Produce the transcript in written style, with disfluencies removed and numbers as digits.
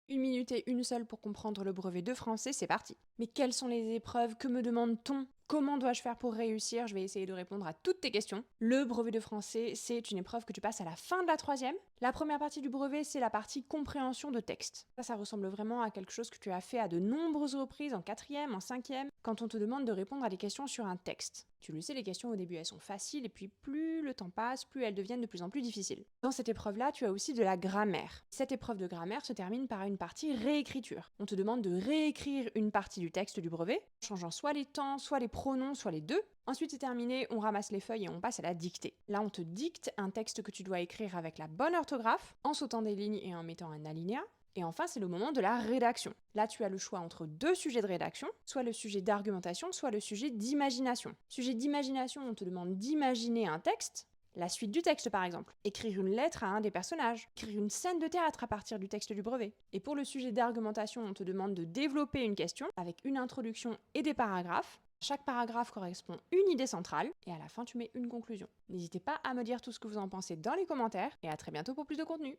Une minute et une seule pour comprendre le brevet de français, c'est parti. Mais quelles sont les épreuves? Que me demande-t-on? Comment dois-je faire pour réussir? Je vais essayer de répondre à toutes tes questions. Le brevet de français, c'est une épreuve que tu passes à la fin de la troisième. La première partie du brevet, c'est la partie compréhension de texte. Ça ressemble vraiment à quelque chose que tu as fait à de nombreuses reprises en quatrième, en cinquième, quand on te demande de répondre à des questions sur un texte. Tu le sais, les questions au début, elles sont faciles, et puis plus le temps passe, plus elles deviennent de plus en plus difficiles. Dans cette épreuve-là, tu as aussi de la grammaire. Cette épreuve de grammaire se termine par une partie réécriture. On te demande de réécrire une partie du texte du brevet, en changeant soit les temps, soit les pronoms, soit les deux. Ensuite, c'est terminé, on ramasse les feuilles et on passe à la dictée. Là, on te dicte un texte que tu dois écrire avec la bonne orthographe, en sautant des lignes et en mettant un alinéa. Et enfin, c'est le moment de la rédaction. Là, tu as le choix entre deux sujets de rédaction, soit le sujet d'argumentation, soit le sujet d'imagination. Sujet d'imagination, on te demande d'imaginer un texte, la suite du texte par exemple, écrire une lettre à un des personnages, écrire une scène de théâtre à partir du texte du brevet. Et pour le sujet d'argumentation, on te demande de développer une question avec une introduction et des paragraphes. Chaque paragraphe correspond une idée centrale, et à la fin tu mets une conclusion. N'hésitez pas à me dire tout ce que vous en pensez dans les commentaires, et à très bientôt pour plus de contenu.